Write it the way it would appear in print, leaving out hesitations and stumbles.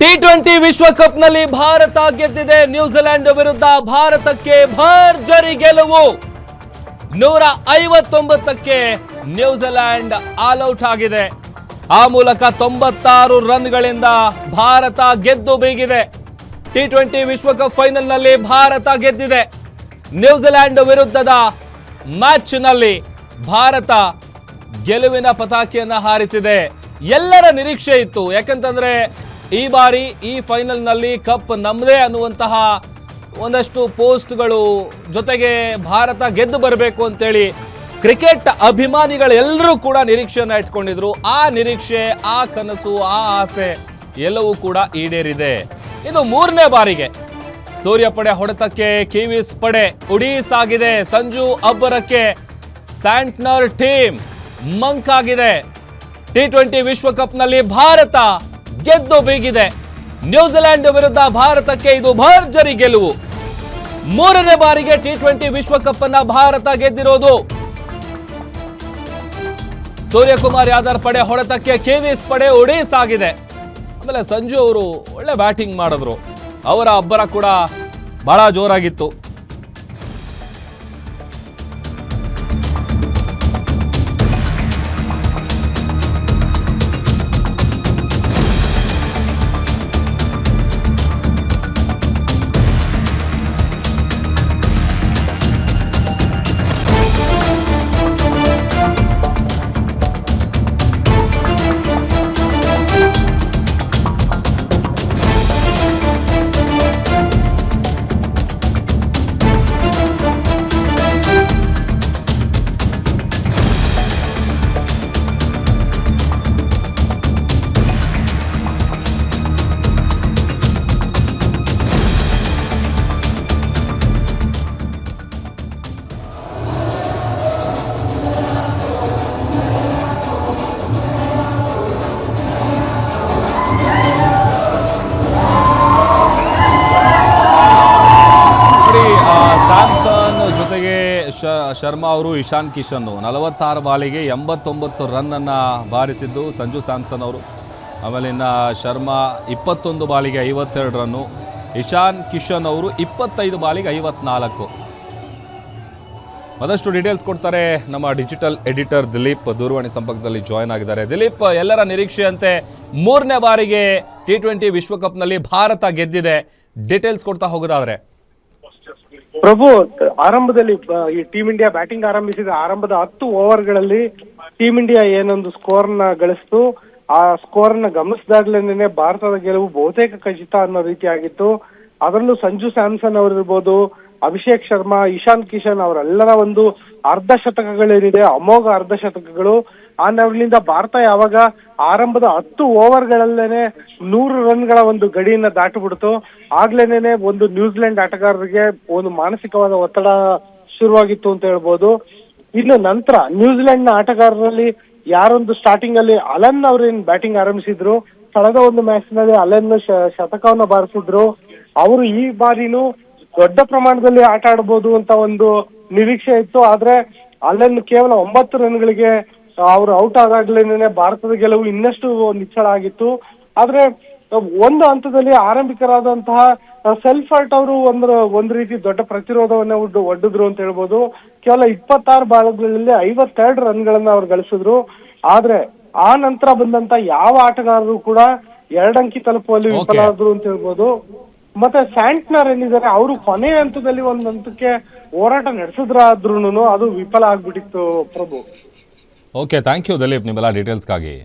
T20 ವಿಶ್ವಕಪ್ನಲ್ಲಿ ಭಾರತ ಗೆದ್ದಿದೆ. New Zealand ವಿರುದ್ಧ ಭಾರತಕ್ಕೆ ಭರ್ಜರಿ ಗೆಲುವು. 159ಕ್ಕೆ ನ್ಯೂಜಿಲೆಂಡ್ ಆಲ್ಔಟ್ ಆಗಿದೆ. ಆ ಮೂಲಕ 96 ರನ್ಗಳಿಂದ ಭಾರತ ಗೆದ್ದು ಬೀಗಿದೆ. ಟಿ20 ವಿಶ್ವಕಪ್ ಫೈನಲ್ನಲ್ಲಿ ಭಾರತ ಗೆದ್ದಿದೆ. ನ್ಯೂಜಿಲೆಂಡ್ ವಿರುದ್ಧದ ಮ್ಯಾಚ್ನಲ್ಲಿ ಭಾರತ ಗೆಲುವಿನ ಪತಾಕೆಯನ್ನು ಹಾರಿಸಿದೆ. ಎಲ್ಲರ ನಿರೀಕ್ಷೆ ಇತ್ತು, ಯಾಕಂತಂದ್ರೆ ಈ ಬಾರಿ ಈ ಫೈನಲ್ನಲ್ಲಿ ಕಪ್ ನಮ್ಮದೇ ಅನ್ನುವಂತಹ ಒಂದಷ್ಟು ಪೋಸ್ಟ್ಗಳು, ಜೊತೆಗೆ ಭಾರತ ಗೆದ್ದು ಬರಬೇಕು ಅಂತೇಳಿ ಕ್ರಿಕೆಟ್ ಅಭಿಮಾನಿಗಳೆಲ್ಲರೂ ಕೂಡ ನಿರೀಕ್ಷೆಯನ್ನು ಇಟ್ಕೊಂಡಿದ್ರು. ಆ ನಿರೀಕ್ಷೆ, ಆ ಕನಸು, ಆ ಆಸೆ ಎಲ್ಲವೂ ಕೂಡ ಈಡೇರಿದೆ. ಇದು 3ನೇ ಬಾರಿಗೆ ಸೂರ್ಯ ಪಡೆ ಹೊಡೆತಕ್ಕೆ ಕಿವೀಸ್ ಪಡೆ ಉಡೀಸ್ ಆಗಿದೆ. ಸಂಜು ಅಬ್ಬರಕ್ಕೆ ಸ್ಯಾಂಟ್ನರ್ ಟೀಮ್ ಮಂಕ್ ಆಗಿದೆ. ಟಿ20 ವಿಶ್ವಕಪ್ನಲ್ಲಿ ಭಾರತ ಗೆದ್ದು ಬೀಗಿದೆ. ನ್ಯೂಜಿಲೆಂಡ್ ವಿರುದ್ಧ ಭಾರತಕ್ಕೆ ಇದು ಭರ್ಜರಿ ಗೆಲುವು. 3ನೇ ಬಾರಿಗೆ ಟಿ20 ವಿಶ್ವಕಪ್ ಅನ್ನ ಭಾರತ ಗೆದ್ದಿರೋದು. ಸೂರ್ಯಕುಮಾರ್ ಯಾದವ್ ಪಡೆ ಹೊಡೆತಕ್ಕೆ ಕಿವೀಸ್ ಪಡೆ ಉಡೀಸ್ ಆಗಿದೆ. ಆಮೇಲೆ ಸಂಜು ಅವರು ಒಳ್ಳೆ ಬ್ಯಾಟಿಂಗ್ ಮಾಡಿದ್ರು. ಅವರ ಅಬ್ಬರ ಕೂಡ ಬಹಳ ಜೋರಾಗಿತ್ತು. ಜೊತೆಗೆ ಶರ್ಮಾ ಅವರು, ಇಶಾನ್ ಕಿಶನ್ 46 ಬಾಲಿಗೆ 89 ರನ್ ಅನ್ನ ಬಾರಿಸಿದ್ದು ಸಂಜು ಸ್ಯಾಮ್ಸನ್ ಅವರು. ಆಮೇಲೆ ಇನ್ನು ಶರ್ಮಾ 21 ಬಾಲಿಗೆ 52 ರನ್ನು, ಇಶಾನ್ ಕಿಶನ್ ಅವರು 25 ಬಾಲಿಗೆ 54. ಮತ್ತಷ್ಟು ಡೀಟೇಲ್ಸ್ ಕೊಡ್ತಾರೆ ನಮ್ಮ ಡಿಜಿಟಲ್ ಎಡಿಟರ್ ದಿಲೀಪ್, ದೂರವಾಣಿ ಸಂಪರ್ಕದಲ್ಲಿ ಜಾಯ್ನ್ ಆಗಿದ್ದಾರೆ. ದಿಲೀಪ್, ಎಲ್ಲರ ನಿರೀಕ್ಷೆಯಂತೆ 3ನೇ ಬಾರಿಗೆ ಟಿ20 ವಿಶ್ವಕಪ್ನಲ್ಲಿ ಭಾರತ ಗೆದ್ದಿದೆ. ಡೀಟೇಲ್ಸ್ ಕೊಡ್ತಾ ಹೋಗೋದಾದ್ರೆ ಪ್ರಭು, ಆರಂಭದಲ್ಲಿ ಈ ಟೀಮ್ ಇಂಡಿಯಾ ಬ್ಯಾಟಿಂಗ್ ಆರಂಭಿಸಿದ ಆರಂಭದ 10 ಓವರ್ಗಳಲ್ಲಿ ಟೀಮ್ ಇಂಡಿಯಾ ಏನೊಂದು ಸ್ಕೋರ್ ನ ಗಳಿಸ್ತು. ಆ ಸ್ಕೋರ್ ನ ಗಮನಿಸಿದಾಗ್ಲೇನೆ ಭಾರತದ ಗೆಲುವು ಬಹುತೇಕ ಖಚಿತ ಅನ್ನೋ ರೀತಿ ಆಗಿತ್ತು. ಅದರಲ್ಲೂ ಸಂಜು ಸ್ಯಾಮ್ಸನ್ ಅವರಿರ್ಬೋದು, ಅಭಿಷೇಕ್ ಶರ್ಮಾ, ಇಶಾನ್ ಕಿಶನ್ ಅವರೆಲ್ಲರ ಒಂದು ಅರ್ಧ ಶತಕಗಳೇನಿದೆ, ಅಮೋಘ ಅರ್ಧ ಶತಕಗಳು. ಆ ನೆರಳಿನಿಂದ ಭಾರತ ಯಾವಾಗ ಆರಂಭದ 10 ಓವರ್ಗಳಲ್ಲೇನೆ 100 ರನ್ಗಳ ಒಂದು ಗಡಿಯನ್ನ ದಾಟಿಬಿಡ್ತು, ಆಗ್ಲೇನೆ ಒಂದು ನ್ಯೂಜಿಲೆಂಡ್ ಆಟಗಾರರಿಗೆ ಒಂದು ಮಾನಸಿಕವಾದ ಒತ್ತಡ ಶುರುವಾಗಿತ್ತು ಅಂತ ಹೇಳ್ಬೋದು. ಇನ್ನು ನಂತರ ನ್ಯೂಜಿಲೆಂಡ್ ನ ಆಟಗಾರರಲ್ಲಿ ಯಾರೊಂದು ಸ್ಟಾರ್ಟಿಂಗ್ ಅಲ್ಲಿ ಅಲನ್ ಅವ್ರೇನ್ ಬ್ಯಾಟಿಂಗ್ ಆರಂಭಿಸಿದ್ರು, ಕಳೆದ ಒಂದು ಮ್ಯಾಚ್ ನಲ್ಲಿ ಅಲನ್ ಶತಕವನ್ನ ಬಾರಿಸಿದ್ರು. ಅವರು ಈ ಬಾರಿನೂ ದೊಡ್ಡ ಪ್ರಮಾಣದಲ್ಲಿ ಆಟ ಆಡಬಹುದು ಅಂತ ಒಂದು ನಿರೀಕ್ಷೆ ಇತ್ತು. ಆದ್ರೆ ಅಲನ್ ಕೇವಲ 9 ರನ್ಗಳಿಗೆ ಅವರು ಔಟ್ ಆದಾಗ್ಲೇನೆ ಭಾರತದ ಗೆಲುವು ಇನ್ನಷ್ಟು ನಿಚ್ಚಳ ಆಗಿತ್ತು. ಆದ್ರೆ ಒಂದು ಹಂತದಲ್ಲಿ ಆರಂಭಿಕರಾದಂತಹ ಸೆಲ್ಫ್ ಹರ್ಟ್ ಅವರು ಒಂದು ರೀತಿ ದೊಡ್ಡ ಪ್ರತಿರೋಧವನ್ನ ಒಡ್ಡಿದ್ರು ಅಂತ ಹೇಳ್ಬೋದು. ಕೇವಲ 26 ಬಾಲ್ಗಳಲ್ಲಿ 52 ರನ್ಗಳನ್ನ ಅವ್ರು ಗಳಿಸಿದ್ರು. ಆದ್ರೆ ಆ ನಂತರ ಬಂದಂತ ಯಾವ ಆಟಗಾರರು ಕೂಡ 2 ಅಂಕಿ ತಲುಪುವಲ್ಲಿ ವಿಫಲರಾದ್ರು ಅಂತ ಹೇಳ್ಬೋದು. ಮತ್ತೆ ಸ್ಯಾಂಟ್ನರ್ ಏನಿದ್ದಾರೆ, ಅವರು ಕೊನೆ ಹಂತದಲ್ಲಿ ಒಂದು ಹಂತಕ್ಕೆ ಹೋರಾಟ ನಡೆಸಿದ್ರಾದ್ರೂ ಅದು ವಿಫಲ ಆಗ್ಬಿಟ್ಟಿತ್ತು ಪ್ರಭು. ಓಕೆ, ಥ್ಯಾಂಕ್ ಯು ದಿಲೀಪ್ ನಿಮ್ಮೆಲ್ಲ ಡೀಟೇಲ್ಸ್ಗಾಗಿ.